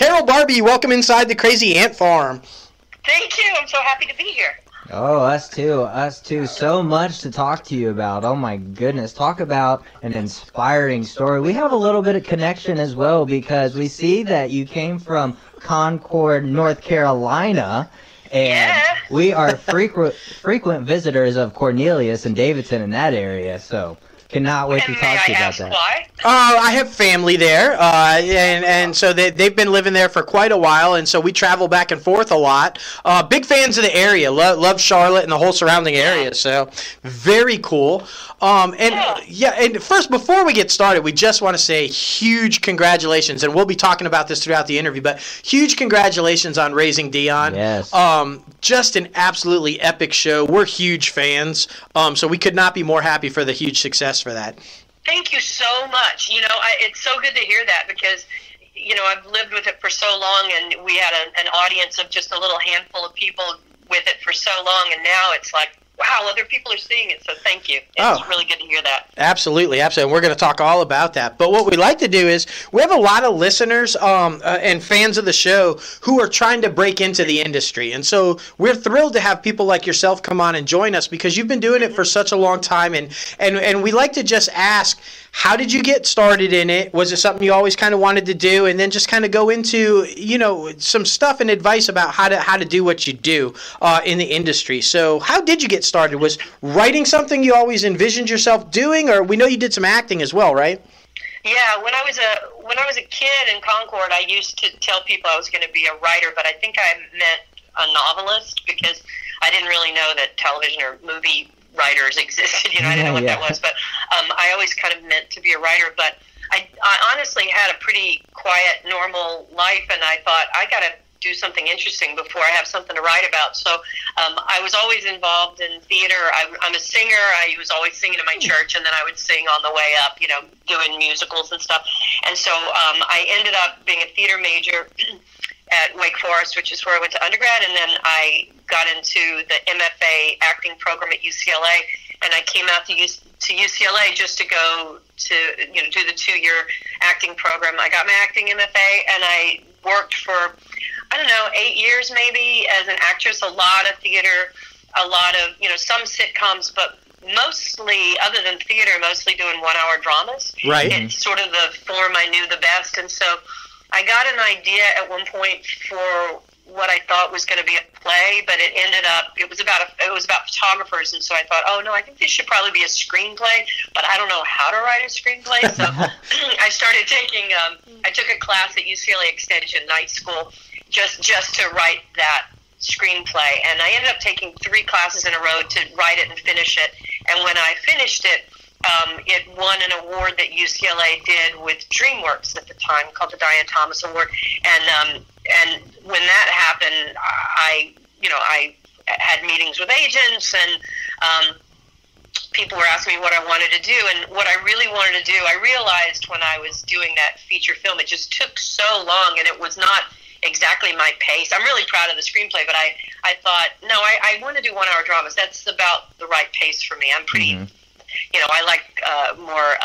Carol Barbee, welcome inside the Crazy Ant Farm. Thank you. I'm so happy to be here. Oh, us too. So much to talk to you about. Oh my goodness. Talk about an inspiring story. We have a little bit of connection as well because we see that you came from Concord, North Carolina. And we are frequent visitors of Cornelius and Davidson in that area, so cannot wait to talk to you about that. Why? I have family there, and so they've been living there for quite a while, and so we travel back and forth a lot. Big fans of the area, love Charlotte and the whole surrounding area, so very cool. And first, before we get started, we just want to say huge congratulations, and we'll be talking about this throughout the interview, but huge congratulations on raising Dion. Yes. Just an absolutely epic show. We're huge fans, so we could not be more happy for the huge success for that. Thank you so much. It's so good to hear that because, I've lived with it for so long, and we had an audience of just a little handful of people with it for so long, and now it's like, wow, other people are seeing it, so thank you. It's really good to hear that. Absolutely. And we're going to talk all about that. But what we like to do is we have a lot of listeners and fans of the show who are trying to break into the industry. And so we're thrilled to have people like yourself come on and join us because you've been doing it for such a long time. And we like to just ask, how did you get started in it? Was it something you always kind of wanted to do? And then just kind of go into, some stuff and advice about how to do what you do in the industry. So how did you get started? Was writing something you always envisioned yourself doing, or we know you did some acting as well, right? Yeah, when I was a kid in Concord, I used to tell people I was going to be a writer, but I think I meant a novelist because I didn't really know that television or movie writers existed. I didn't know what that was, but I always kind of meant to be a writer. But I honestly had a pretty quiet, normal life, and I thought I got to do something interesting before I have something to write about. So I was always involved in theater. I'm a singer. I was always singing in my church, and then I would sing on the way up, doing musicals and stuff. And so I ended up being a theater major at Wake Forest, which is where I went to undergrad, and then I got into the MFA acting program at UCLA, and I came out to UCLA just to go to do the 2-year acting program. I got my acting MFA, and I worked for 8 years maybe as an actress, a lot of theater, a lot of, some sitcoms, but mostly, other than theater, mostly doing 1-hour dramas. Right. It's sort of the form I knew the best. And so I got an idea at one point for what I thought was going to be a play, but it ended up, it was about photographers. And so I thought, I think this should probably be a screenplay, but I don't know how to write a screenplay. So I started I took a class at UCLA Extension Night School, just to write that screenplay, and I ended up taking 3 classes in a row to write it and finish it. And when I finished it, it won an award that UCLA did with DreamWorks at the time, called the Dion Thomas Award. And when that happened, I had meetings with agents, and people were asking me what I wanted to do. And what I really wanted to do, I realized when I was doing that feature film, it just took so long, and it was not exactly my pace. I'm really proud of the screenplay, but I thought, no, I want to do 1-hour dramas. That's about the right pace for me. I'm pretty, I like more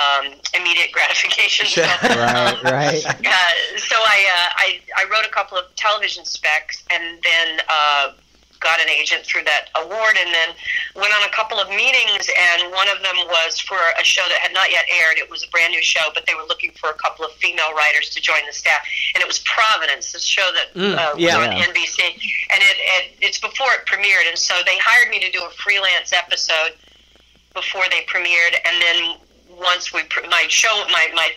immediate gratification. So, right. So I wrote a couple of television specs, and then got an agent through that award, and then went on a couple of meetings, and one of them was for a show that had not yet aired. It was a brand new show, but they were looking for a couple of female writers to join the staff, and it was Providence, the show that was on NBC, and it's before it premiered, and so they hired me to do a freelance episode before they premiered, and then once my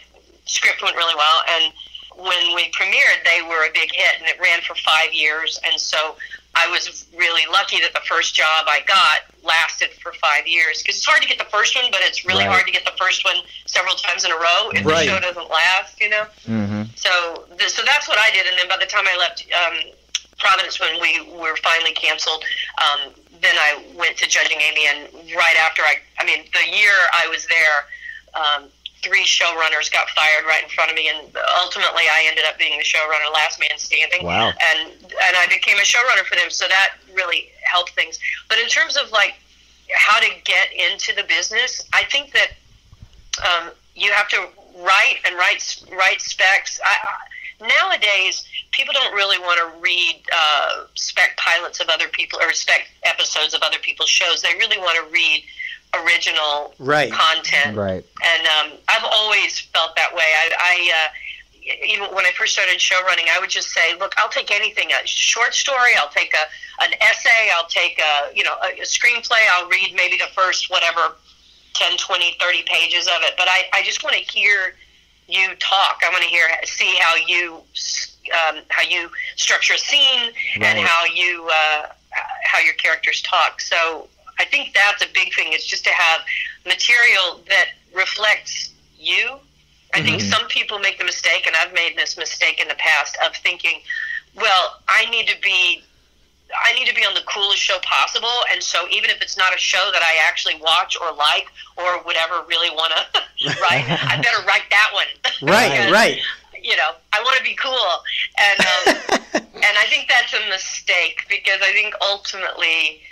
script went really well, and when we premiered, they were a big hit, and it ran for 5 years, and so I was really lucky that the first job I got lasted for 5 years, because it's hard to get the first one, but it's really hard to get the first one several times in a row if the show doesn't last, So that's what I did, and then by the time I left Providence, when we were finally canceled, then I went to Judging Amy, and right after the year I was there, 3 showrunners got fired right in front of me, and ultimately I ended up being the showrunner, last man standing. Wow. And I became a showrunner for them, so that really helped things. But in terms of how to get into the business, I think that you have to write specs. nowadays people don't really want to read spec pilots of other people or spec episodes of other people's shows. They really want to read original content. Right. And I've always felt that way. I even when I first started show running, I would just say, look, I'll take anything, a short story, I'll take an essay, I'll take a screenplay, I'll read maybe the first, 10, 20, 30 pages of it. But I just want to hear you talk. I want to see how you structure a scene and how your characters talk. So I think that's a big thing, is just to have material that reflects you. I think some people make the mistake, and I've made this mistake in the past, of thinking, well, I need to be on the coolest show possible, and so even if it's not a show that I actually watch or like or would ever really want to write, I better write that one. Right. You know, I want to be cool, and and I think that's a mistake, because I think ultimately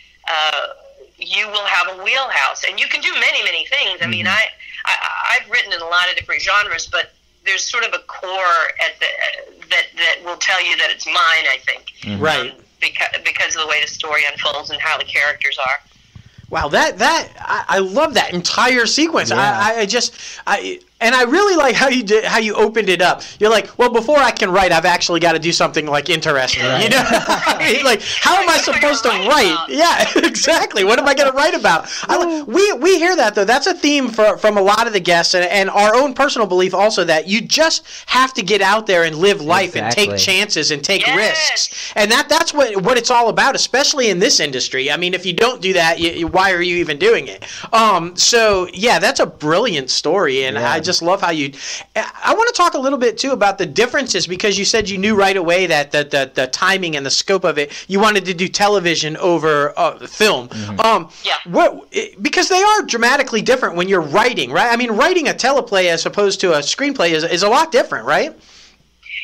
you will have a wheelhouse, and you can do many, many things. I mean, I've written in a lot of different genres, but there's sort of a core that will tell you that it's mine, I think. Right. Because of the way the story unfolds and how the characters are. Wow, I love that entire sequence. Yeah. And I really like how you opened it up. You're like, well, before I can write, I've actually got to do something like interesting. Right. You know, like how am I supposed to write? Yeah, exactly. What am I going to write about? We hear that though. That's a theme from a lot of the guests, and our own personal belief also, that you just have to get out there and live life and take chances and take risks, and that's what it's all about, especially in this industry. I mean, if you don't do that, why are you even doing it? So yeah, that's a brilliant story, and I just love how you. I want to talk a little bit too about the differences, because you said you knew right away that the timing and the scope of it, you wanted to do television over film. Because they are dramatically different when you're writing, right? I mean, writing a teleplay as opposed to a screenplay is a lot different, right?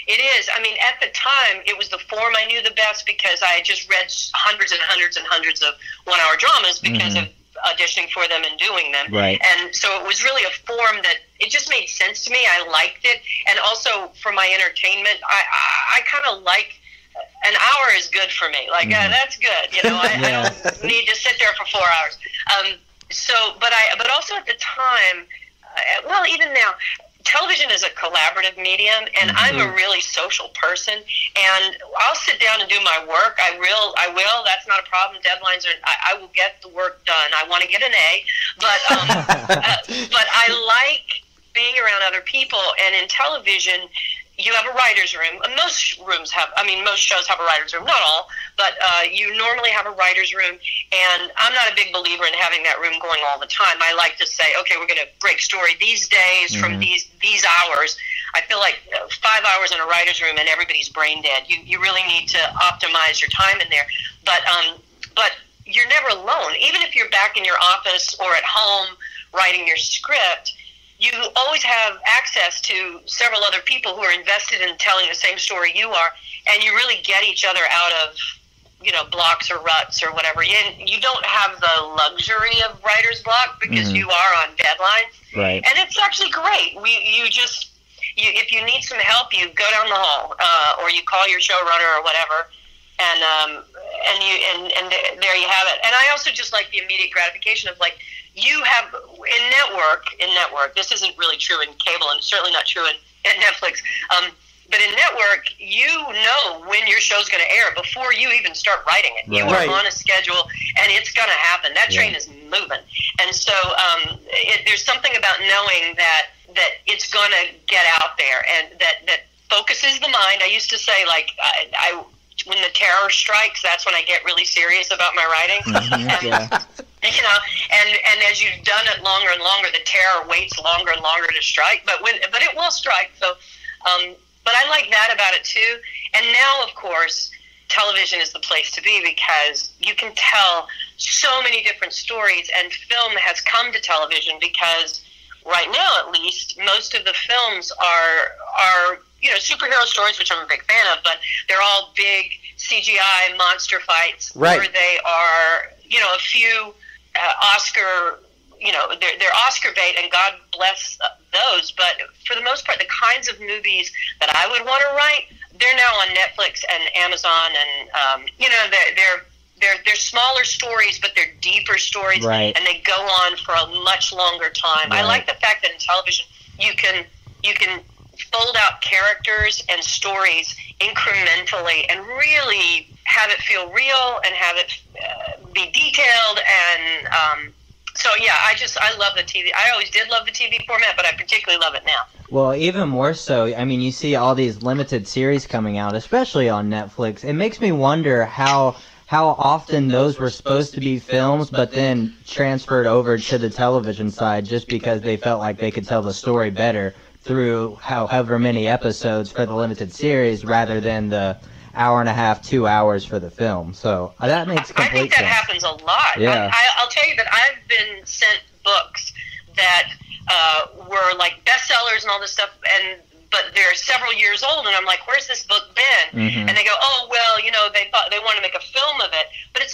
It is. I mean, at the time, it was the form I knew the best, because I had just read hundreds and hundreds and hundreds of one-hour dramas because of auditioning for them and doing them. Right. And so it was really a form that it just made sense to me. I liked it. And also for my entertainment, I kind of like an hour is good for me. Like, that's good. You know, I don't need to sit there for 4 hours. But also at the time, well, even now, television is a collaborative medium, and I'm a really social person, and I'll sit down and do my work. I will. That's not a problem. Deadlines are. I will get the work done. I want to get an A, but I like being around other people. And in television, you have a writer's room. Most shows have a writer's room. Not all, but you normally have a writer's room. And I'm not a big believer in having that room going all the time. I like to say, okay, we're going to break story these days from these hours. I feel like 5 hours in a writer's room and everybody's brain dead. You really need to optimize your time in there. But you're never alone. Even if you're back in your office or at home writing your script, you always have access to several other people who are invested in telling the same story you are, and you really get each other out of, blocks or ruts or whatever. You don't have the luxury of writer's block because you are on deadline. Right. And it's actually great. If you need some help, you go down the hall, or you call your showrunner or whatever, and there you have it. And I also just like the immediate gratification of, like, you have in network. This isn't really true in cable, and certainly not true in Netflix. But in network, you know when your show's going to air before you even start writing it. Right. You are on a schedule, and it's going to happen. That train is moving, and so there's something about knowing that it's going to get out there, and that focuses the mind. I used to say, like, I when the terror strikes, that's when I get really serious about my writing. And as you've done it longer and longer, the terror waits longer and longer to strike. But it will strike. So, but I like that about it too. And now, of course, television is the place to be, because you can tell so many different stories, and film has come to television because right now, at least, most of the films are superhero stories, which I'm a big fan of, but they're all big CGI monster fights, where they are, a few Oscar, they're Oscar bait, and God bless those. But for the most part, the kinds of movies that I would want to write, they're now on Netflix and Amazon, and they're smaller stories, but they're deeper stories, right. and they go on for a much longer time. Right. I like the fact that in television you can fold out characters and stories incrementally and really have it feel real and have it be detailed. And so yeah, I love the TV. I always did love the TV format, but I particularly love it now. Well, even more so, I mean, you see all these limited series coming out, especially on Netflix. It makes me wonder how often those were supposed to be films, but then transferred over to the television side just because they felt like they could tell the story better through however many episodes for the limited series rather than the hour and a half, 2 hours for the film. So that makes complete sense. I think that happens a lot. Yeah. I'll tell you that I've been sent books that were like bestsellers and all this stuff, but they're several years old, and I'm like, where's this book been? Mm-hmm. And they go, oh, well, they thought they want to make a film of it, but it's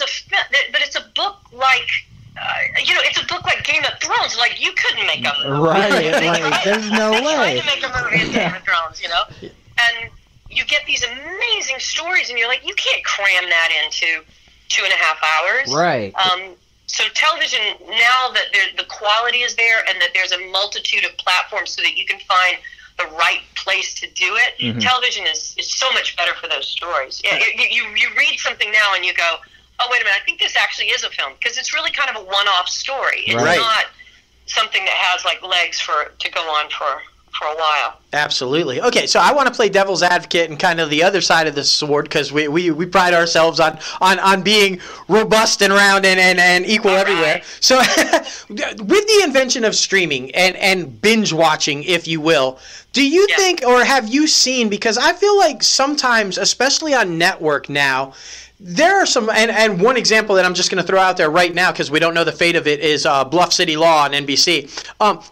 a book like, it's a book like Game of Thrones. Like, you couldn't make a movie. Right, like, there's no they way. tried to make a movie in Game of Thrones, and you get these amazing stories, and you're like, you can't cram that into 2.5 hours. Right. So television, now that the quality is there and that there's a multitude of platforms so that you can find the right place to do it, mm-hmm. television is so much better for those stories. You read something now and you go, oh, wait a minute, I think this actually is a film, because it's really kind of a one-off story. It's right. not something that has like legs to go on for a while. Absolutely. Okay, so I want to play devil's advocate and kind of the other side of the sword, because we pride ourselves on being robust and round and equal everywhere. Right. So with the invention of streaming and binge watching, if you will, do you think, or have you seen, because I feel like sometimes, especially on network now, there are some, and one example that I'm just going to throw out there right now, because we don't know the fate of it, is Bluff City Law on NBC.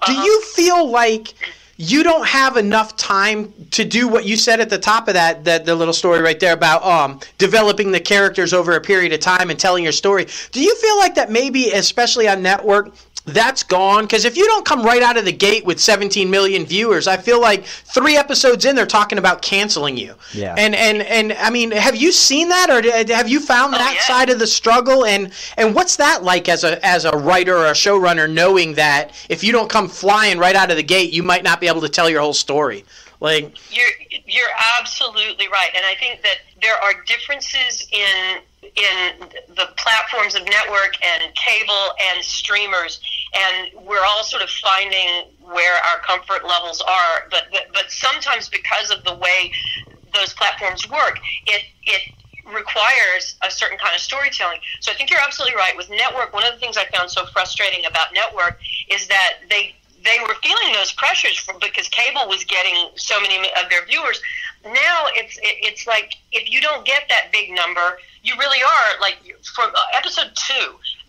Do you feel like you don't have enough time to do what you said at the top of that the little story right there about developing the characters over a period of time and telling your story? Do you feel like that maybe, especially on network, that's gone? Because if you don't come right out of the gate with 17 million viewers, I feel like 3 episodes in, they're talking about canceling you. Yeah. And I mean, have you seen that, or have you found that side of the struggle? And what's that like as a writer or a showrunner, knowing that if you don't come flying right out of the gate, you might not be able to tell your whole story? Like, you're absolutely right, and I think that there are differences in the platforms of network and cable and streamers, and we're all sort of finding where our comfort levels are. But sometimes, because of the way those platforms work, it requires a certain kind of storytelling. So I think you're absolutely right. With network, one of the things I found so frustrating about network is that they were feeling those pressures because cable was getting so many of their viewers. Now it's like, if you don't get that big number, you really are, like, from episode 2,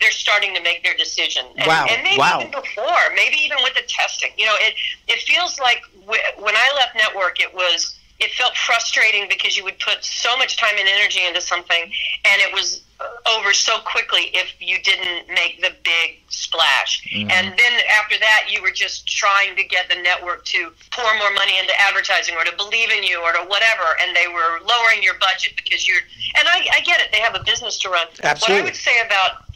they're starting to make their decision. And maybe even before, maybe even with the testing. It feels like when I left network, it felt frustrating because you would put so much time and energy into something, and it was over so quickly if you didn't make the big splash. Mm-hmm. And then after that, you were just trying to get the network to pour more money into advertising or to believe in you or to whatever, and they were lowering your budget because and I get it, they have a business to run. Absolutely.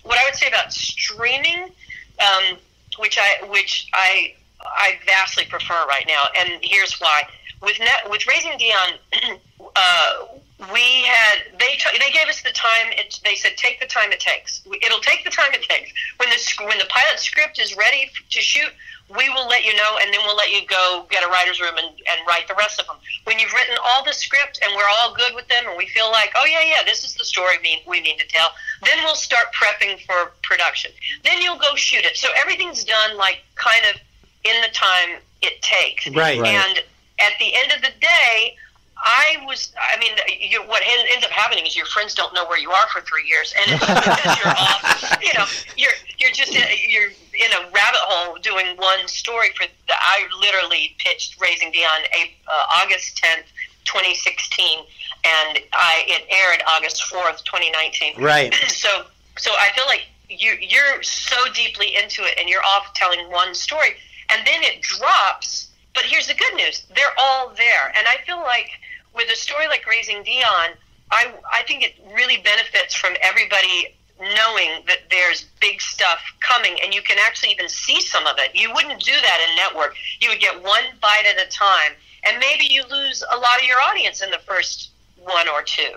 What I would say about streaming, which I vastly prefer right now, and here's why. With Raising Dion, they gave us the time. They said, take the time it takes. It'll take the time it takes. When the pilot script is ready to shoot, we will let you know, and then we'll let you go get a writer's room and write the rest of them. When you've written all the script and we're all good with them and we feel like, oh, yeah, this is the story we need to tell, then we'll start prepping for production. Then you'll go shoot it. So everything's done, like, kind of in the time it takes. Right. And at the end of the day, what ends up happening is your friends don't know where you are for 3 years, and it's because you're off. You're in a rabbit hole doing one story. I literally pitched Raising Dion August 10th, 2016, and it aired August 4th, 2019. Right. So I feel like you're so deeply into it, and you're off telling one story, and then it drops. But here's the good news: they're all there, and I feel like with a story like Raising Dion, I think it really benefits from everybody knowing that there's big stuff coming, and you can actually even see some of it. You wouldn't do that in network. You would get one bite at a time, and maybe you lose a lot of your audience in the first one or two.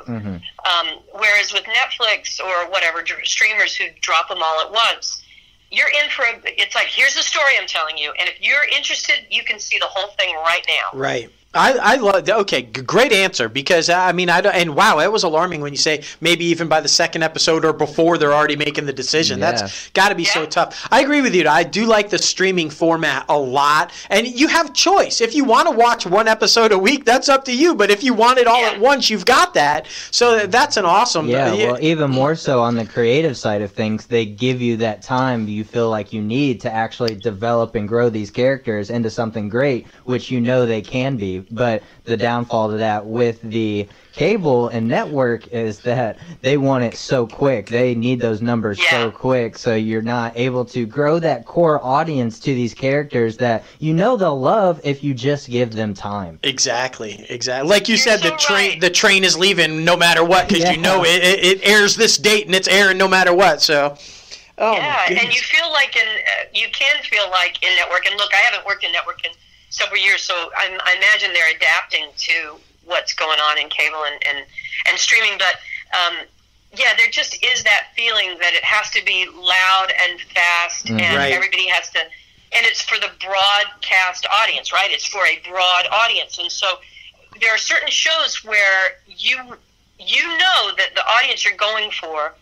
Whereas with Netflix or whatever streamers who drop them all at once, you're in for it's like, here's the story I'm telling you, and if you're interested, you can see the whole thing right now. Right. I love. Okay, great answer, because I mean, I don't, and wow, it was alarming when you say maybe even by the second episode or before they're already making the decision. Yeah. That's got to be so tough. I agree with you. I do like the streaming format a lot, and you have choice. If you want to watch one episode a week, that's up to you. But if you want it all at once, you've got that. So that's an awesome. Yeah, well, even more so on the creative side of things, they give you that time you feel like you need to actually develop and grow these characters into something great, which you know they can be. But the downfall to that with the cable and network is that they want it so quick. They need those numbers so quick, so you're not able to grow that core audience to these characters that you know they'll love if you just give them time. Exactly. Like you said, the train is leaving no matter what, because you know it airs this date and it's airing no matter what. So. Oh, and you feel like you can feel like in network, and look, I haven't worked in network in several years, so I imagine they're adapting to what's going on in cable and streaming. But there just is that feeling that it has to be loud and fast, and everybody has to, and it's for the broadcast audience, right? It's for a broad audience, and so there are certain shows where you know that the audience you're going for,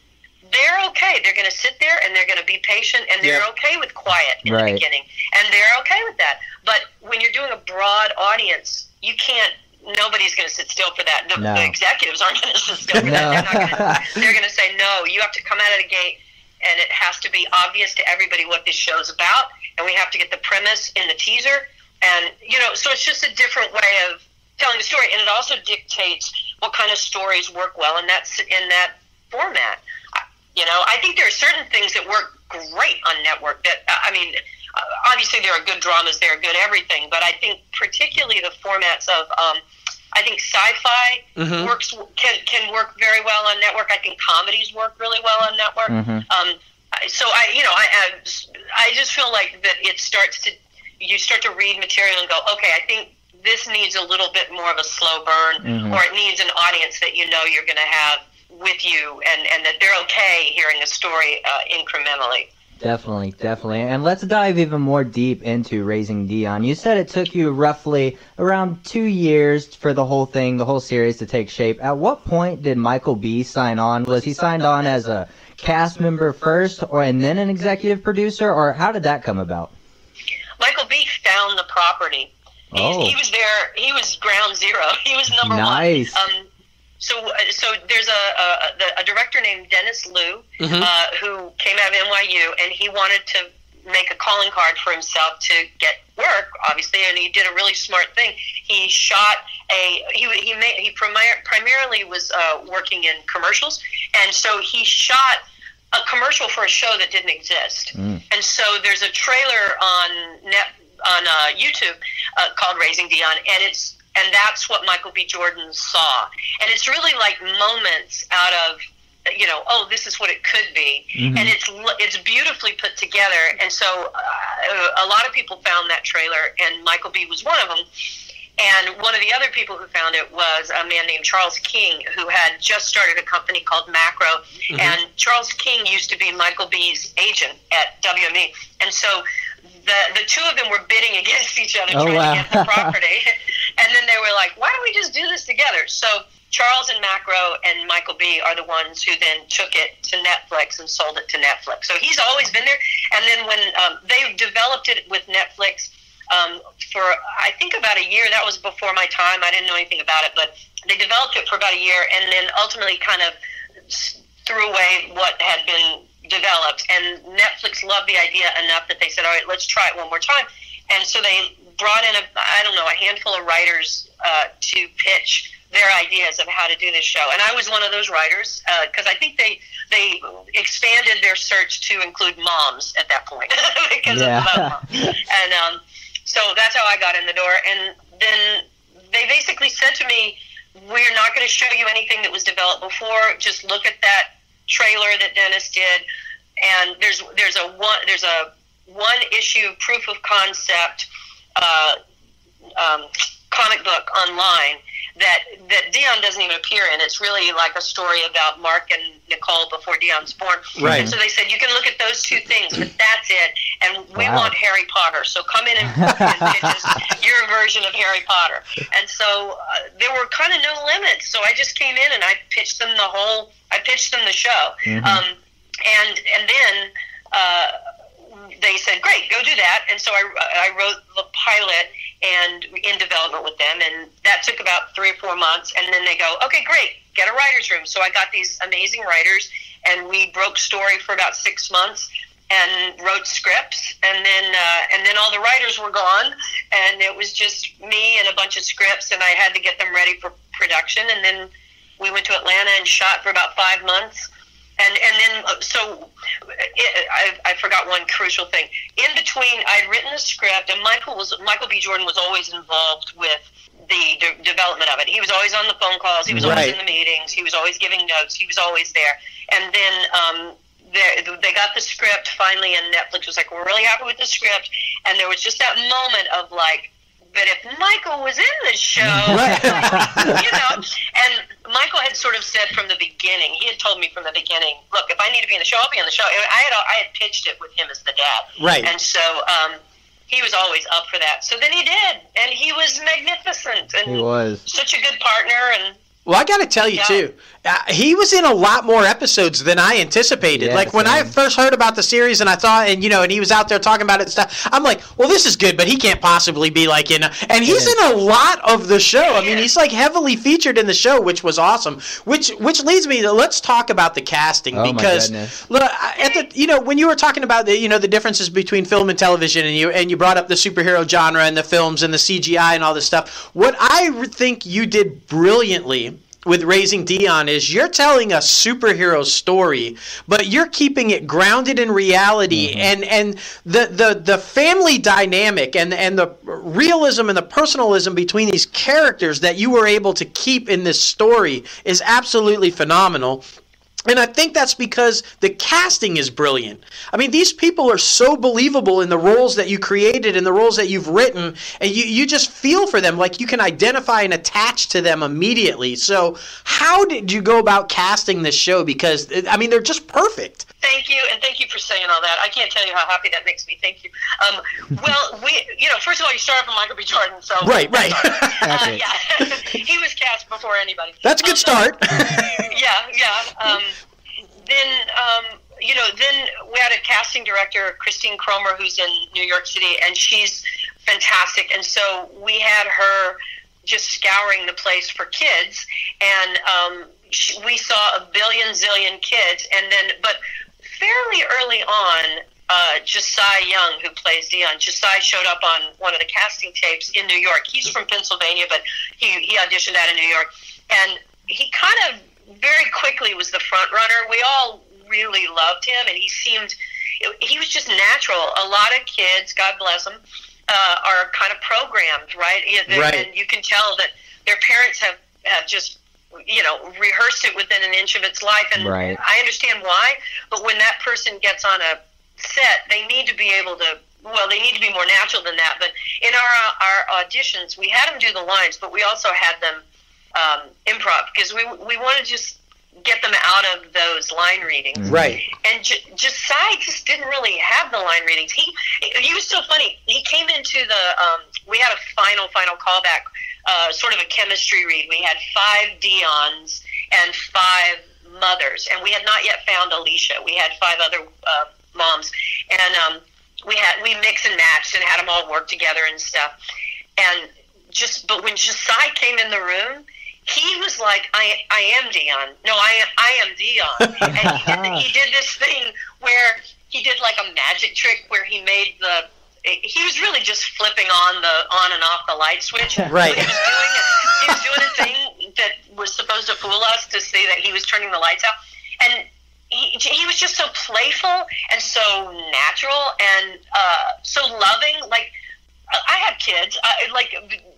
they're okay. They're going to sit there and they're going to be patient, and they're okay with quiet in the beginning, and they're okay with that. But when you're doing a broad audience, you can't. Nobody's going to sit still for that. The executives aren't going to sit still for that. They're going to say no. You have to come out of the gate, and it has to be obvious to everybody what this show's about, and we have to get the premise in the teaser, and so it's just a different way of telling the story, and it also dictates what kind of stories work well in that format. I think there are certain things that work great on network that, obviously there are good dramas, there are good everything, but I think particularly the formats of, I think sci-fi can work very well on network. I think comedies work really well on network. So I just feel like that you start to read material and go, okay, I think this needs a little bit more of a slow burn, or it needs an audience that you're going to have with you, and that they're okay hearing a story incrementally. Definitely. And let's dive even more deep into Raising Dion. You said it took you roughly around 2 years for the whole series to take shape. At what point did Michael B. sign on? Was he signed on as a cast member first, and then an executive producer, or how did that come about? Michael B. found the property. He was there. He was ground zero. He was number one. So there's a director named Dennis Liu who came out of NYU, and he wanted to make a calling card for himself to get work, obviously, and he did a really smart thing. He shot he primarily was working in commercials, and so he shot a commercial for a show that didn't exist. And so there's a trailer on YouTube called Raising Dion, and that's what Michael B. Jordan saw. And it's really like moments out of, this is what it could be. And it's beautifully put together. And so a lot of people found that trailer, and Michael B. was one of them. And one of the other people who found it was a man named Charles King, who had just started a company called Macro. And Charles King used to be Michael B.'s agent at WME. And so the two of them were bidding against each other trying to get the property. And then they were like, why don't we just do this together? So Charles and Macro and Michael B. are the ones who then took it to Netflix and sold it to Netflix. So he's always been there. And then when they developed it with Netflix for, I think, about a year. That was before my time. I didn't know anything about it. But they developed it for about a year and then ultimately kind of threw away what had been developed. And Netflix loved the idea enough that they said, all right, let's try it one more time. And so they brought in a handful of writers to pitch their ideas of how to do this show. And I was one of those writers, because I think they expanded their search to include moms at that point because of moms. And so that's how I got in the door. And then they basically said to me, we're not going to show you anything that was developed before. Just look at that trailer that Dennis did. And there's a one issue proof of concept comic book online that Dion doesn't even appear in. It's really like a story about Mark and Nicole before Dion's born. Right. And so they said, you can look at those two things, but that's it. And we want Harry Potter. So come in and pitch us your version of Harry Potter. And so there were kind of no limits. So I just came in and I pitched them the show. Mm-hmm. And then they said, great, go do that. And so I wrote the pilot and in development with them, and that took about 3 or 4 months. And then they go, okay, great, get a writer's room. So I got these amazing writers, and we broke story for about 6 months and wrote scripts. And then all the writers were gone, and it was just me and a bunch of scripts, and I had to get them ready for production. And then we went to Atlanta and shot for about 5 months. And then, so I forgot one crucial thing. In between, I'd written the script, and Michael B. Jordan was always involved with the development of it. He was always on the phone calls. He was always in the meetings. He was always giving notes. He was always there. And then they got the script finally, and Netflix was like, we're really happy with the script. And there was just that moment of like, but if Michael was in the show, and Michael had sort of said from the beginning, he had told me from the beginning, look, if I need to be in the show, I'll be on the show. I had pitched it with him as the dad. Right. And so he was always up for that. So then he did, and he was magnificent. And he was. Such a good partner. And well, I got to tell you, too, he was in a lot more episodes than I anticipated. Yeah, like, when I first heard about the series and I thought, and he was out there talking about it and stuff, I'm like, well, this is good, but he can't possibly be like in a... And he's in a lot of the show. I mean, he's like heavily featured in the show, which was awesome. Which leads me to, let's talk about the casting. Because, look, when you were talking about the differences between film and television, and you brought up the superhero genre and the films and the CGI and all this stuff, what I think you did brilliantly with Raising Dion is you're telling a superhero story, but you're keeping it grounded in reality, and the family dynamic and the realism and the personalism between these characters that you were able to keep in this story is absolutely phenomenal. And I think that's because the casting is brilliant. I mean, these people are so believable in the roles that you created and the roles that you've written, and you just feel for them, like you can identify and attach to them immediately. So how did you go about casting this show? Because, I mean, they're just perfect. Thank you, and thank you for saying all that. I can't tell you how happy that makes me. Thank you. Well, first of all, you start off with Michael B. Jordan, so right. He was cast before anybody. That's a good start. Then we had a casting director, Christine Cromer, who's in New York City, and she's fantastic. And so we had her just scouring the place for kids, and we saw a zillion kids, but fairly early on, Josiah Young, who plays Dion, Josiah showed up on one of the casting tapes in New York. He's from Pennsylvania, but he auditioned out in New York, and he kind of very quickly was the front runner. We all really loved him, and he was just natural. A lot of kids, God bless them, are kind of programmed, right? And you can tell that their parents have just rehearsed it within an inch of its life, and I understand why, but when that person gets on a set, they need to be able to, they need to be more natural than that. But in our auditions, we had them do the lines, but we also had them improv, because we wanted to just get them out of those line readings. Right. And Josiah just didn't really have the line readings. He was so funny. He came into we had a final callback, sort of a chemistry read. We had 5 Dions and 5 mothers, and we had not yet found Alisha. We had 5 other moms, and we mix and matched and had them all work together and stuff. But when Josiah came in the room, he was like, I am Dion. No, I am Dion. And he did this thing where he did like a magic trick where he made he was really just flipping on and off the light switch. Right. He was doing a thing that was supposed to fool us to say that he was turning the lights out. And he was just so playful and so natural and so loving. Like, I have kids.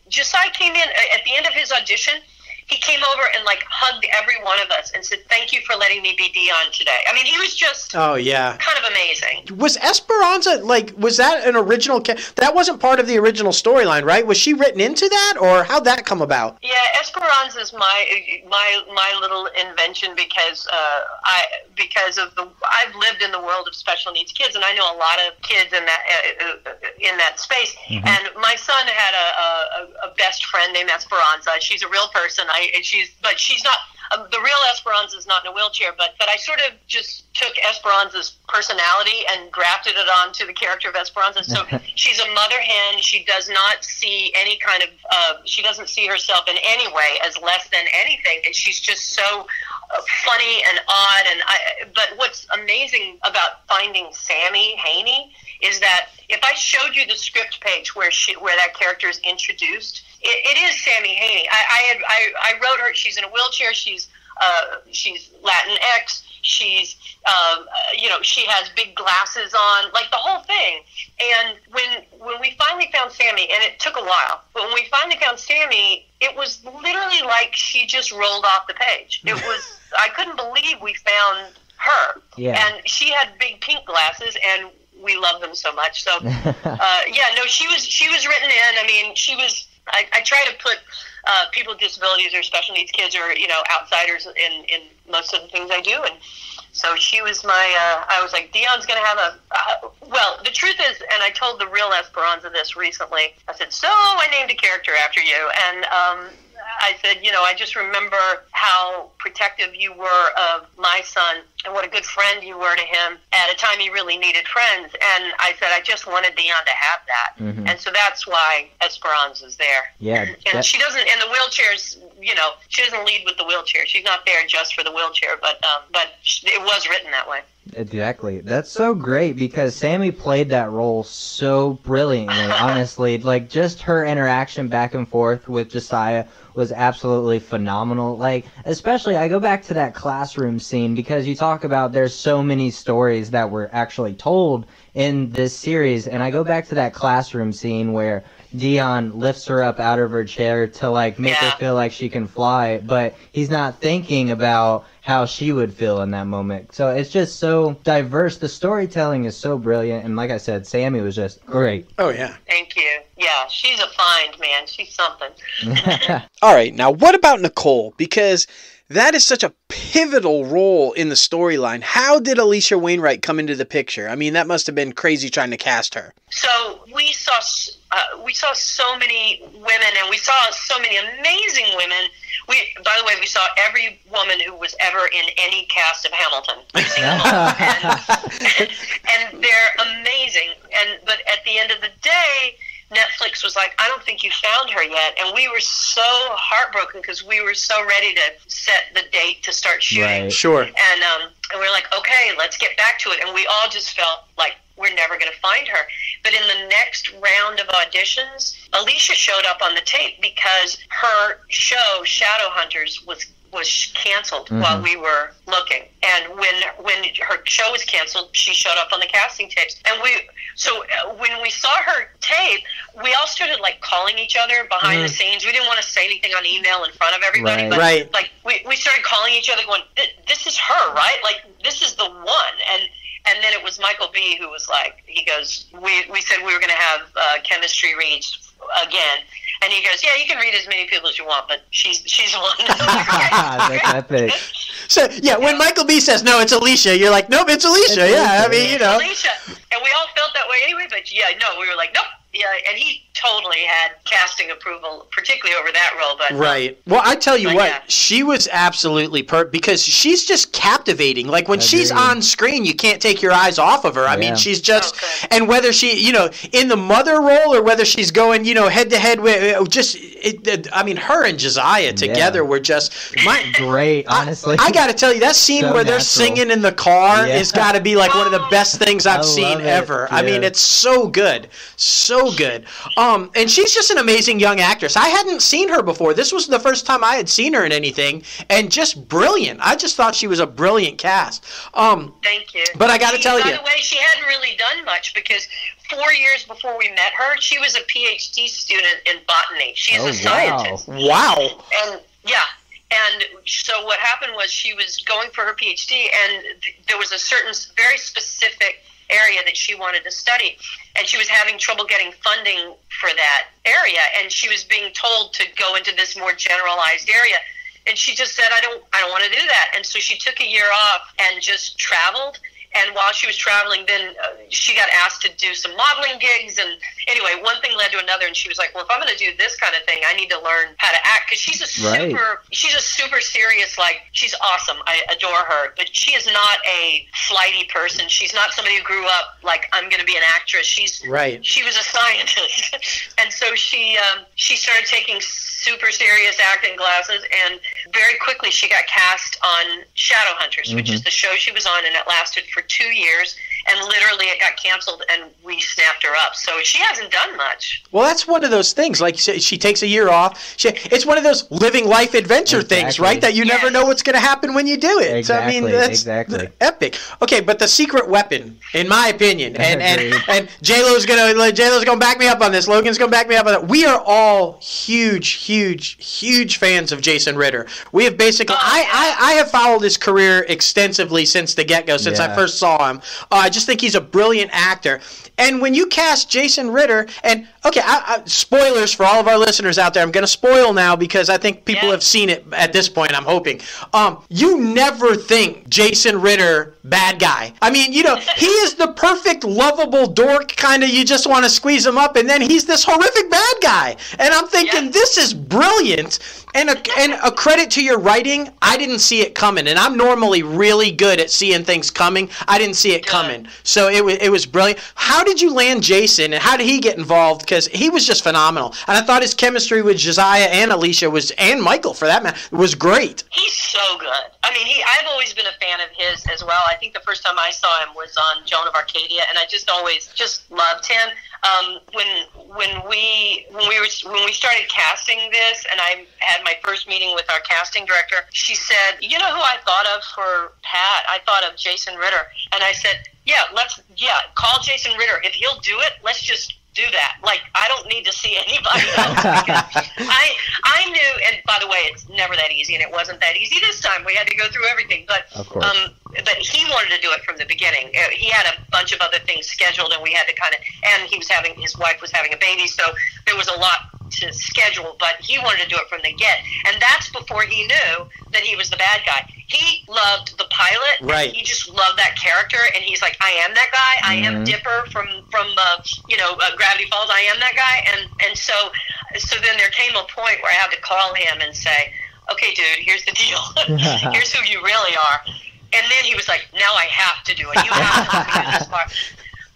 Josiah came in at the end of his audition. He came over and like hugged every one of us and said, "Thank you for letting me be Dion today." I mean, he was just kind of amazing. Was Esperanza was that an original? That wasn't part of the original storyline, right? Was she written into that, or how'd that come about? Yeah, Esperanza's my little invention because I've lived in the world of special needs kids, and I know a lot of kids in that space. Mm-hmm. And my son had a best friend named Esperanza. She's a real person. She's not the real Esperanza's not in a wheelchair, but I sort of just took Esperanza's personality and grafted it onto the character of Esperanza. So she's a mother hen. She does not see any kind of she doesn't see herself in any way as less than anything, and she's just so funny and odd. But what's amazing about finding Sammi Haney is that if I showed you the script page where that character is introduced, it is Sammi Haney. I wrote her. She's in a wheelchair. She's Latinx. She's she has big glasses on, like the whole thing. And when we finally found Sammi, and it took a while, but when we finally found Sammi, it was literally like she just rolled off the page. It was I couldn't believe we found her. Yeah. And she had big pink glasses, and we love them so much. So she was written in. I mean, she was. I try to put people with disabilities or special needs kids or outsiders in most of the things I do, and so she was my. I was like, Dion's going to have well, the truth is, and I told the real Esperanza this recently. I said, so I named a character after you, and I said, I just remember how protective you were of my son and what a good friend you were to him at a time he really needed friends. And I said, I just wanted Dion to have that. Mm-hmm. And so that's why Esperanza's there. Yeah. And she doesn't, in the wheelchairs, she doesn't lead with the wheelchair. She's not there just for the wheelchair, but it was written that way. Exactly. That's so great because Sammi played that role so brilliantly, honestly. Like, just her interaction back and forth with Josiah was absolutely phenomenal. Like, especially, I go back to that classroom scene because you talk about there's so many stories that were actually told in this series, and I go back to that classroom scene where Dion lifts her up out of her chair to make her feel like she can fly, but he's not thinking about how she would feel in that moment. So it's just so diverse. The storytelling is so brilliant, and like I said, Sammi was just great. Oh yeah. Thank you. Yeah, she's a find, man. She's something. All right, now what about Nicole? Because that is such a pivotal role in the storyline. How did Alisha Wainright come into the picture? I mean, that must have been crazy trying to cast her. So we saw so many women, and we saw so many amazing women. By the way, we saw every woman who was ever in any cast of Hamilton. We've seen them all, and they're amazing. But at the end of the day, Netflix was like, I don't think you found her yet. And we were so heartbroken because we were so ready to set the date to start shooting. Right. Sure. And we were like, okay, let's get back to it. And we all just felt like we're never going to find her. But in the next round of auditions, Alisha showed up on the tape because her show, Shadowhunters, was canceled while we were looking. And when her show was canceled, she showed up on the casting tapes. And when we saw her tape, we all started calling each other behind the scenes. We didn't want to say anything on email in front of everybody, but we started calling each other going, this is her, right? This is the one. And then it was Michael B. who was he goes, we said we were going to have chemistry reads again. And he goes, yeah, you can read as many people as you want, but she's the one. That's epic. So, yeah, when Michael B. says, no, it's Alisha, you're like, nope, it's Alisha. Yeah, I mean, Alisha. And we all felt that way anyway, but we were like, nope. Yeah, and he totally had casting approval, particularly over that role. But right. Well, I tell you what, she was absolutely because she's just captivating. Like when she's on screen, you can't take your eyes off of her. I mean, she's just, and whether she, in the mother role or whether she's going, head to head with, her and Josiah together were just great. Honestly, I got to tell you, that scene where they're singing in the car has got to be one of the best things I've seen ever. I mean, it's so good, so good. And she's just an amazing young actress. I hadn't seen her before. This was the first time I had seen her in anything, and just brilliant. I just thought she was a brilliant cast. Thank you. But I got to tell you. By the way, she hadn't really done much because 4 years before we met her, she was a PhD student in botany. She's a scientist. Wow. And yeah. And so what happened was she was going for her PhD, and there was a certain very specific area that she wanted to study, and she was having trouble getting funding for that area, and she was being told to go into this more generalized area, and she just said, I don't want to do that. And so she took a year off and just traveled. And while she was traveling, then she got asked to do some modeling gigs. And anyway, one thing led to another. And she was like, well, if I'm going to do this kind of thing, I need to learn how to act. Because she's a super serious, like, she's awesome. I adore her. But she is not a flighty person. She's not somebody who grew up like, I'm going to be an actress. She was a scientist. And so she started taking super serious acting classes, and very quickly she got cast on Shadowhunters, which is the show she was on, and it lasted for 2 years, and literally it got canceled, and we snapped her up. So she hasn't done much. Well, that's one of those things. Like you said, she takes a year off. It's one of those living life adventure things, right? That you never know what's going to happen when you do it. Exactly, so, I mean, that's epic. Okay, but the secret weapon, in my opinion, and J-Lo's gonna back me up on this. Logan's gonna back me up on that. We are all huge fans of Jason Ritter. We have basically, I have followed his career extensively since the get-go, since I first saw him. I just think he's a brilliant actor. And when you cast Jason Ritter, and okay, spoilers for all of our listeners out there. I'm going to spoil now because I think people have seen it at this point, I'm hoping. You never think Jason Ritter, bad guy. I mean, he is the perfect, lovable dork, kind of, you just want to squeeze him up, and then he's this horrific bad guy. And I'm thinking, this is brilliant. And a credit to your writing, I didn't see it coming. And I'm normally really good at seeing things coming. I didn't see it coming. So it was brilliant. How did you land Jason, and how did he get involved? Because he was just phenomenal. And I thought his chemistry with Josiah and Alisha and Michael, for that matter, was great. He's so good. I mean, I've always been a fan of his as well. I think the first time I saw him was on Joan of Arcadia, and I just always just loved him. When we started casting this, and I had my first meeting with our casting director, she said, "You know who I thought of for Pat? I thought of Jason Ritter." And I said, call Jason Ritter. If he'll do it, let's just do that. Like, I don't need to see anybody else, because I knew, and by the way, it's never that easy, and it wasn't that easy this time. We had to go through everything, but but he wanted to do it from the beginning. He had a bunch of other things scheduled, and we had to and his wife was having a baby, so there was a lot to schedule, but he wanted to do it from the get, and that's before he knew that he was the bad guy. He loved the pilot, right? He just loved that character, and he's like, I am that guy. I am Dipper from Gravity Falls. I am that guy, and so then there came a point where I had to call him and say, okay, dude, here's the deal. Here's who you really are. And then he was like, now I have to do it. You have to help me do this part.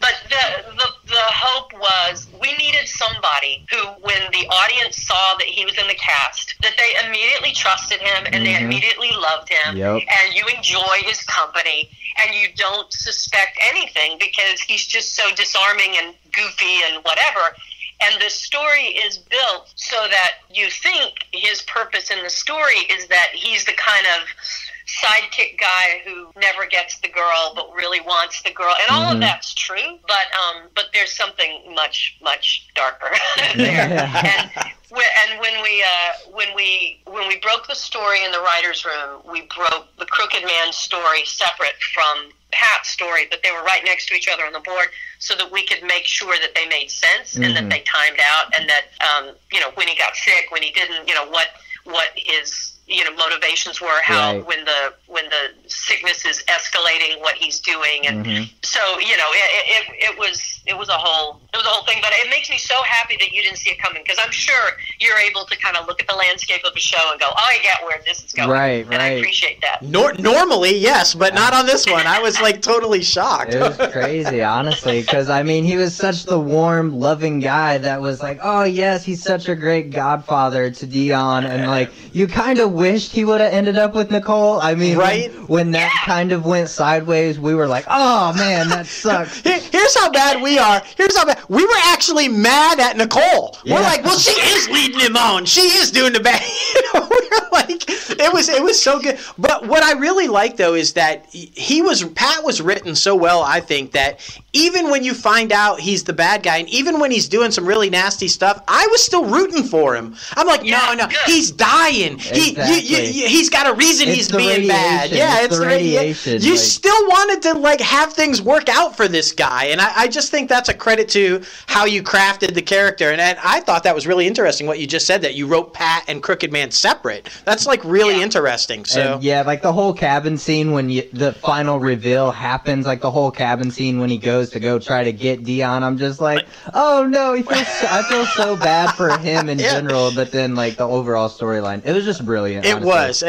But the hope was we needed somebody who, when the audience saw that he was in the cast, that they immediately trusted him and they immediately loved him. And you enjoy his company and you don't suspect anything because he's just so disarming and goofy and whatever. And the story is built so that you think his purpose in the story is that he's the kind of sidekick guy who never gets the girl but really wants the girl, and all of that's true, but there's something much darker there. And when we broke the story in the writer's room, we broke the Crooked Man story separate from Pat's story, but they were right next to each other on the board so that we could make sure that they made sense and that they timed out, and that when he got sick, when he didn't, what his motivations were, how when the sickness is escalating, what he's doing, and so it was a whole thing. But it makes me so happy that you didn't see it coming, because I'm sure you're able to kind of look at the landscape of a show and go, oh, I get where this is going, right. I appreciate that. Normally, yes, but not on this one. I was like totally shocked. It was crazy, honestly, because I mean, he was such the warm, loving guy that was like, oh yes, he's such a great godfather to Dion, and like you kind of wished he would have ended up with Nicole. I mean, when that kind of went sideways, we were like, oh man, that sucks. Here's how bad we are. we were actually mad at Nicole. Yeah. We're like, well, she is leading him on. She is doing the bad. We were like, it was so good. But what I really like though is that Pat was written so well, I think, that even when you find out he's the bad guy, and even when he's doing some really nasty stuff, I was still rooting for him. I'm like, no, he's dying. Exactly. He's got a reason he's being bad. Yeah, it's the radiation. You still wanted to like have things work out for this guy, and I just think that's a credit to how you crafted the character. And I thought that was really interesting what you just said, that you wrote Pat and Crooked Man separate. That's like really interesting. So and like the whole cabin scene when the final reveal happens, like the whole cabin scene when he goes to go try to get Dion, I'm just like, oh no, I feel so bad for him in general, but then like the overall storyline, it was just brilliant. It was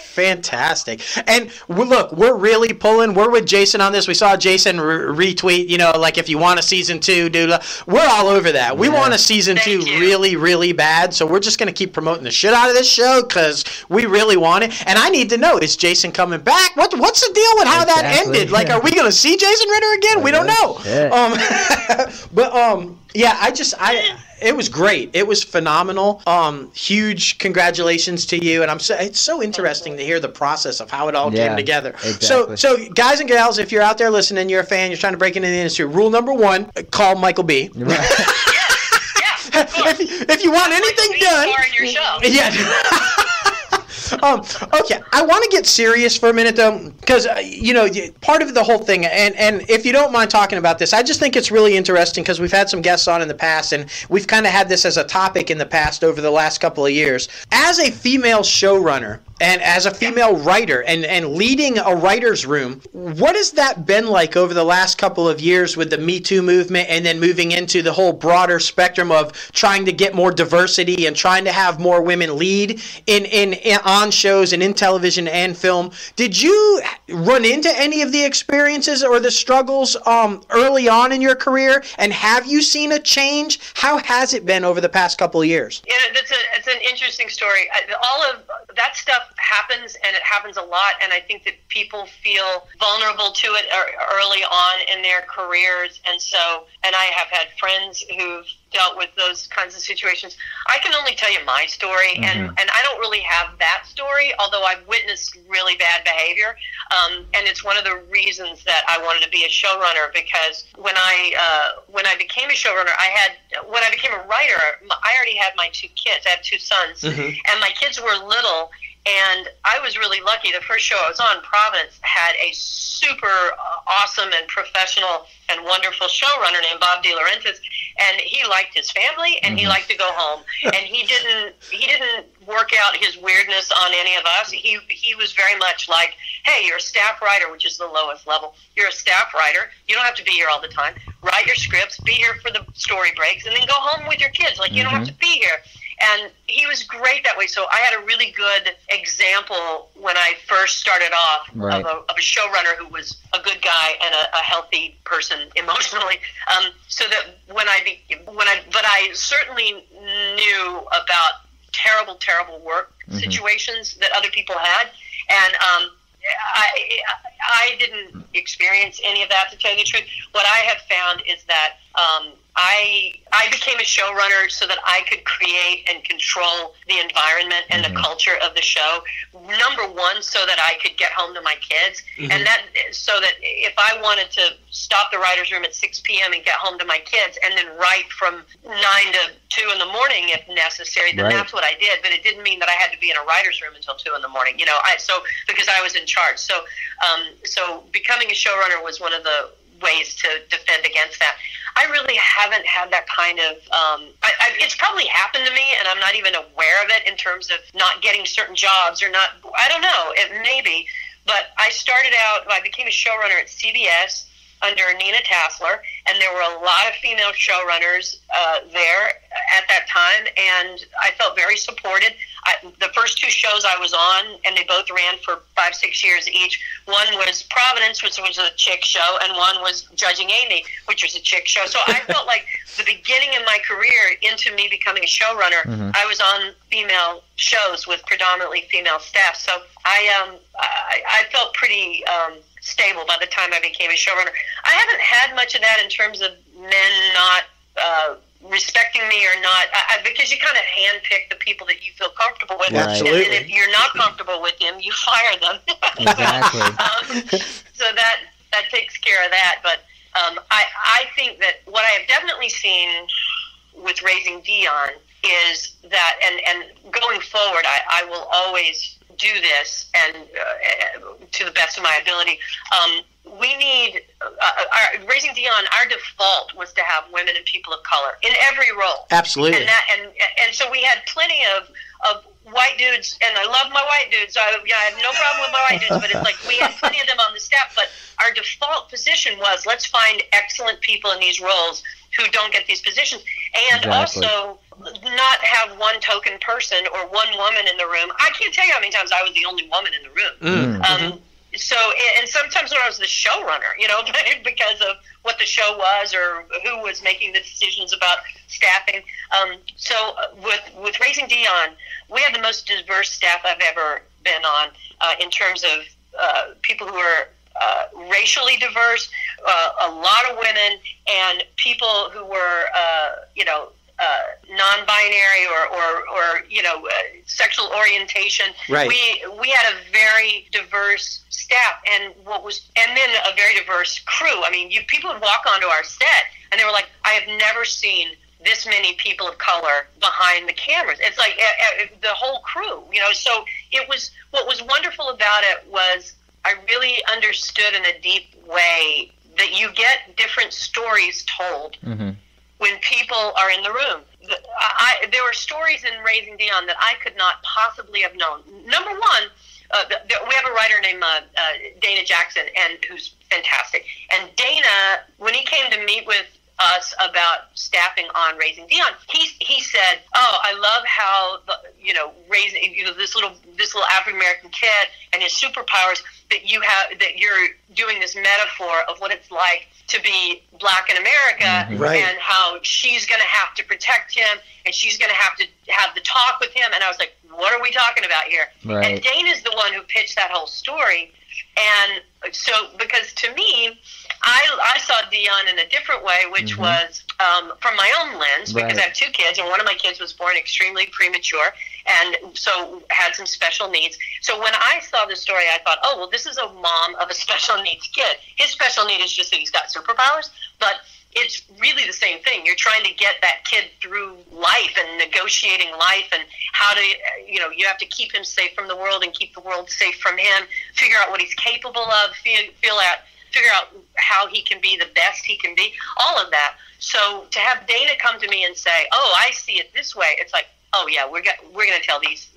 fantastic. And look, we're really pulling. We're with Jason on this. We saw Jason retweet, like if you want a season 2, dude, we're all over that. We want a season 2 really, really bad. So we're just going to keep promoting the shit out of this show because we really want it. And I need to know, is Jason coming back? What's the deal with how that ended? Like, are we going to see Jason Ritter again? We don't know. It was great. It was phenomenal. Huge congratulations to you. And it's so interesting to hear the process of how it all came together. Exactly. So guys and gals, if you're out there listening, you're a fan, you're trying to break into the industry, rule number 1, call Michael B. Right. If you want anything done. Your show. Yeah. Okay, I want to get serious for a minute, though, because, part of the whole thing, and if you don't mind talking about this, I just think it's really interesting because we've had some guests on in the past, and we've kind of had this as a topic in the past over the last couple of years. As a female showrunner, and as a female writer and leading a writer's room, what has that been like over the last couple of years with the Me Too movement and then moving into the whole broader spectrum of trying to get more diversity and trying to have more women lead in on shows and in television and film? Did you run into any of the experiences or the struggles early on in your career? And have you seen a change? How has it been over the past couple of years? Yeah, it's an interesting story. All of that stuff happens, and it happens a lot, and I think that people feel vulnerable to it early on in their careers, and I have had friends who've dealt with those kinds of situations. I can only tell you my story, and I don't really have that story, although I've witnessed really bad behavior, and it's one of the reasons that I wanted to be a showrunner, because when I became a showrunner, when I became a writer, I already had my 2 kids. I have 2 sons, and my kids were little, and I was really lucky. The first show I was on, Providence, had a super awesome and professional and wonderful showrunner named Bob DeLaurentis, and he liked his family, and he liked to go home, and he didn't work out his weirdness on any of us. He was very much like, hey, you're a staff writer, which is the lowest level. You're a staff writer. You don't have to be here all the time. Write your scripts, be here for the story breaks, and then go home with your kids. Like, you don't have to be here. And he was great that way. So I had a really good example when I first started off of a showrunner who was a good guy and a healthy person emotionally. So that but I certainly knew about terrible work situations that other people had, and I didn't experience any of that, to tell you the truth. What I have found is that I became a showrunner so that I could create and control the environment and the culture of the show. Number 1, so that I could get home to my kids, and that so that if I wanted to stop the writer's room at 6 p.m. and get home to my kids, and then write from 9 to 2 in the morning if necessary, then that's what I did. But it didn't mean that I had to be in a writer's room until 2 in the morning. Because I was in charge. So becoming a showrunner was one of the ways to defend against that. I really haven't had that kind of it's probably happened to me, and I'm not even aware of it in terms of not getting certain jobs or not. I don't know, it may be, but I became a showrunner at CBS under Nina Tassler, and there were a lot of female showrunners there at that time, and I felt very supported. The first 2 shows I was on, and they both ran for 5-6 years each. One was Providence, which was a chick show, and one was Judging Amy, which was a chick show. So I felt like the beginning of my career into me becoming a showrunner, I was on female shows with predominantly female staff. So I felt pretty stable by the time I became a showrunner. I haven't had much of that in terms of men not respecting me or not, because you kind of handpick the people that you feel comfortable with. Right. Absolutely. And if you're not comfortable with them, you fire them. Exactly. So that takes care of that. But I think that what I have definitely seen with Raising Dion is that, and going forward, I will always do this, and to the best of my ability. We need Raising Dion. Our default was to have women and people of color in every role. Absolutely. And so we had plenty of white dudes, and I love my white dudes. I have no problem with my white dudes, but it's like we had plenty of them on the staff. But our default position was, let's find excellent people in these roles who don't get these positions, and Exactly. also not have one token person or one woman in the room. I can't tell you how many times I was the only woman in the room. So, and sometimes when I was the showrunner, because of what the show was or who was making the decisions about staffing. So with Raising Dion, we have the most diverse staff I've ever been on in terms of people who are racially diverse, a lot of women, and people who were, non-binary or sexual orientation. Right. We had a very diverse staff, and then a very diverse crew. I mean, people would walk onto our set, and they were like, "I have never seen this many people of color behind the cameras." It's like the whole crew, So it was, what was wonderful about it was I really understood in a deep way that you get different stories told when people are in the room. There were stories in Raising Dion that I could not possibly have known. Number one, we have a writer named Dana Jackson, and who's fantastic. And Dana, when he came to meet with us about staffing on Raising Dion, he said, "Oh, I love how raising this little African American kid and his superpowers, that you're doing this metaphor of what it's like to be black in America, Right. and how she's going to have to protect him, and she's going to have the talk with him." And I was like, "What are we talking about here?" Right. And Dana's the one who pitched that whole story. And so, because to me, I saw Dion in a different way, which was from my own lens, because I have two kids, and one of my kids was born extremely premature, and so had some special needs. So when I saw the story, I thought, oh, well, this is a mom of a special needs kid. His special need is just that he's got superpowers, but it's really the same thing. You're trying to get that kid through life and negotiating life, and how to, you have to keep him safe from the world and keep the world safe from him, figure out what he's capable of, figure out how he can be the best he can be, all of that. So to have Dana come to me and say, "Oh, I see it this way," it's like, oh yeah, we're going to tell these.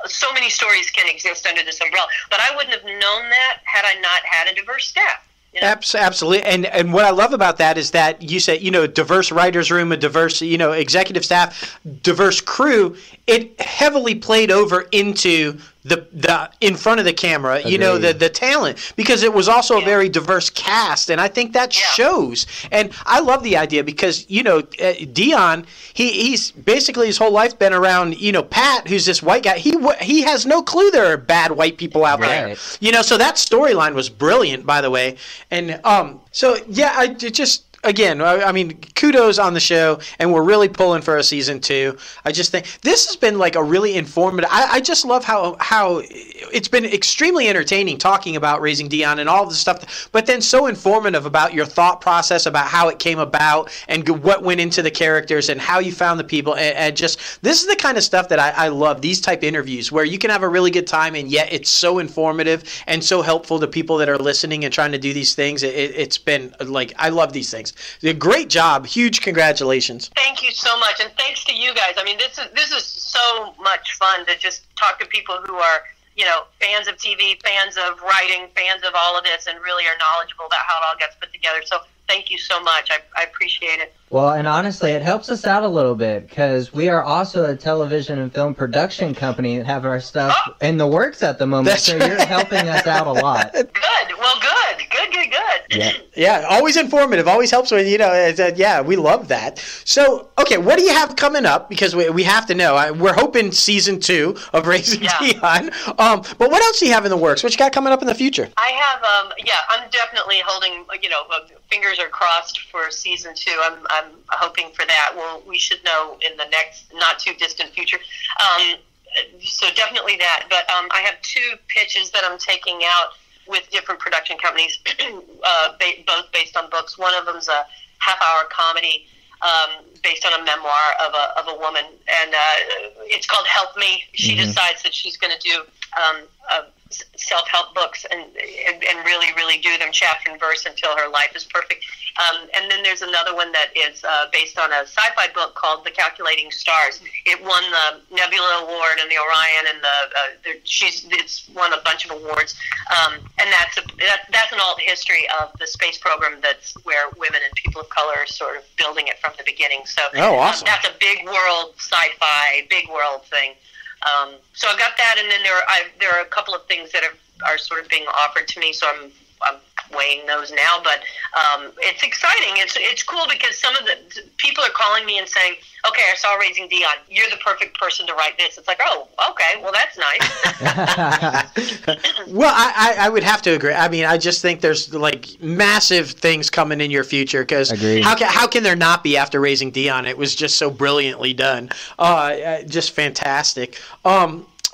So many stories can exist under this umbrella, but I wouldn't have known that had I not had a diverse staff. Absolutely, and what I love about that is that you say, diverse writers' room, a diverse, executive staff, diverse crew. It heavily played over into the in front of the camera, the talent, because it was also a very diverse cast, and I think that shows. And I love the idea because Dion, he's basically his whole life been around Pat, who's this white guy. He has no clue there are bad white people out there. So that storyline was brilliant, by the way. And again, I mean, kudos on the show, and we're really pulling for a season 2. I just think this has been like a really informative. I just love how it's been extremely entertaining talking about Raising Dion and all the stuff, but then so informative about your thought process, about how it came about and what went into the characters and how you found the people, and just this is the kind of stuff that I love. These type interviews where you can have a really good time, and yet it's so informative and so helpful to people that are listening and trying to do these things. It's been like, I love these things. Great job. Huge congratulations. Thank you so much, and thanks to you guys. I mean, this is so much fun to just talk to people who are, fans of TV, fans of writing, fans of all of this, and really are knowledgeable about how it all gets put together. So thank you so much. I appreciate it. Well, and honestly, it helps us out a little bit because we are also a television and film production company and have our stuff in the works at the moment. So you're helping us out a lot. Good. Well, good. Yeah, always informative, always helps when, yeah, we love that. So, okay, what do you have coming up? Because we have to know. We're hoping season 2 of Raising Dion. But what else do you have in the works? What you got coming up in the future? I have, I'm definitely holding, fingers are crossed for season 2. I'm hoping for that. Well, we should know in the next not too distant future. So definitely that. But I have 2 pitches that I'm taking out with different production companies, both based on books. One of them's a half-hour comedy based on a memoir of a woman, and it's called Help Me. She decides that she's going to do self-help books and really, really do them chapter and verse until her life is perfect. And then there's another one that is based on a sci-fi book called The Calculating Stars. It won the Nebula Award and the Orion, and it's won a bunch of awards. And that's an alt history of the space program. That's where women and people of color are sort of building it from the beginning. So awesome. That's a big world sci-fi, big world thing. So I've got that, and then there are a couple of things that are sort of being offered to me. So I'm weighing those now, but it's exciting. It's cool because some of the people are calling me and saying, "Okay, I saw Raising Dion. You're the perfect person to write this." It's like, oh, okay, well that's nice. Well, I would have to agree. I mean, I just think there's like massive things coming in your future because how can there not be after Raising Dion? It was just so brilliantly done, just fantastic.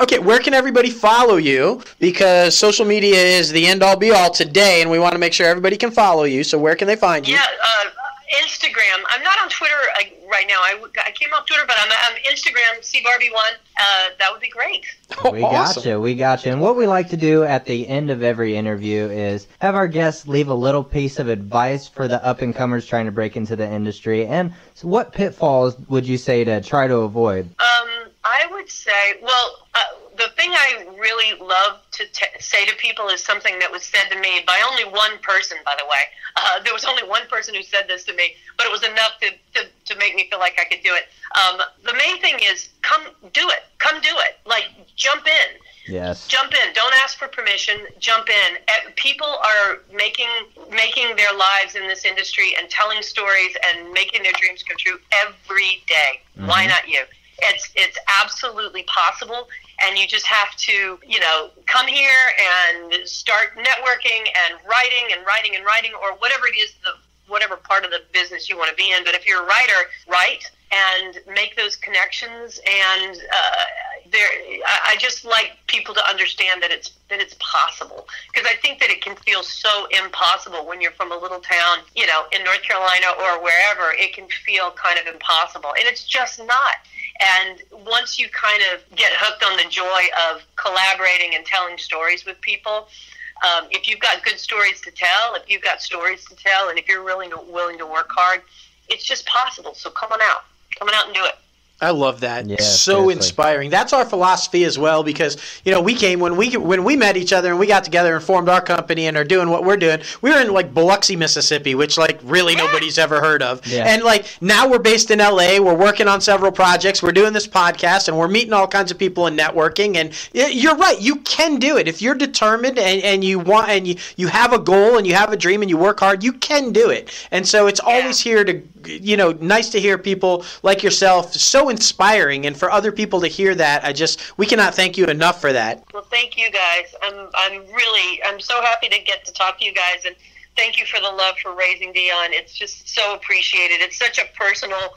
Okay, where can everybody follow you? Because social media is the end-all, be-all today, and we want to make sure everybody can follow you. So where can they find you? Yeah, Instagram. I'm not on Twitter right now. I came off Twitter, but I'm Instagram, cbarbee1. That would be great. We got you. And what we like to do at the end of every interview is have our guests leave a little piece of advice for the up-and-comers trying to break into the industry. And so what pitfalls would you say to try to avoid? I would say, the thing I really love to say to people is something that was said to me by only one person, by the way. There was only one person who said this to me, but it was enough to make me feel like I could do it. The main thing is come do it. Come do it. Like, jump in. Yes. Jump in. Don't ask for permission. Jump in. People are making their lives in this industry and telling stories and making their dreams come true every day. Why not you? It's absolutely possible, and you just have to, come here and start networking and writing, or whatever it is, whatever part of the business you want to be in. But if you're a writer, write and make those connections. And I just like people to understand that it's possible, because I think that it can feel so impossible when you're from a little town, in North Carolina or wherever. It can feel kind of impossible, and it's just not. And once you kind of get hooked on the joy of collaborating and telling stories with people, if you've got good stories to tell, and if you're willing to work hard, it's just possible. So come on out and do it. I love that. Yeah, so seriously. inspiring. That's our philosophy as well, because we came when we met each other and we got together and formed our company and are doing what we're doing. We were in like Biloxi, Mississippi, which like really nobody's ever heard of. Yeah. And like now we're based in LA. We're working on several projects. We're doing this podcast and we're meeting all kinds of people and networking. And you're right. You can do it if you're determined and you want and you have a goal and you have a dream and you work hard. You can do it. And so it's always here to nice to hear people like yourself. So inspiring, and for other people to hear that, we cannot thank you enough for that. Well, thank you guys. I'm so happy to get to talk to you guys, and thank you for the love for Raising Dion. It's just so appreciated. It's such a personal,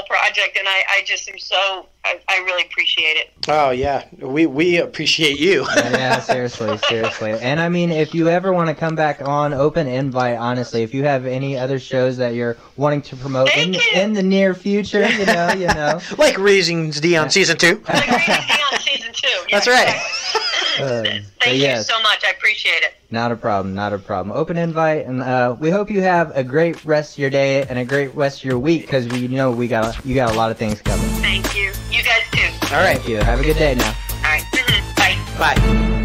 project, and I just am so, I really appreciate it. Oh yeah, we appreciate you. Yeah, seriously. And I mean, if you ever want to come back on, open invite, honestly. If you have any other shows that you're wanting to promote in the near future, you know. Like Raising Dion Season 2. Like Raising Dion Season 2. Yeah, that's right. Thank you so much. I appreciate it. Not a problem. Open invite, and we hope you have a great rest of your day and a great rest of your week, because we know you got a lot of things coming. Thank you. You guys too. All right. Thank you. Have a good day now. All right. Bye. Bye.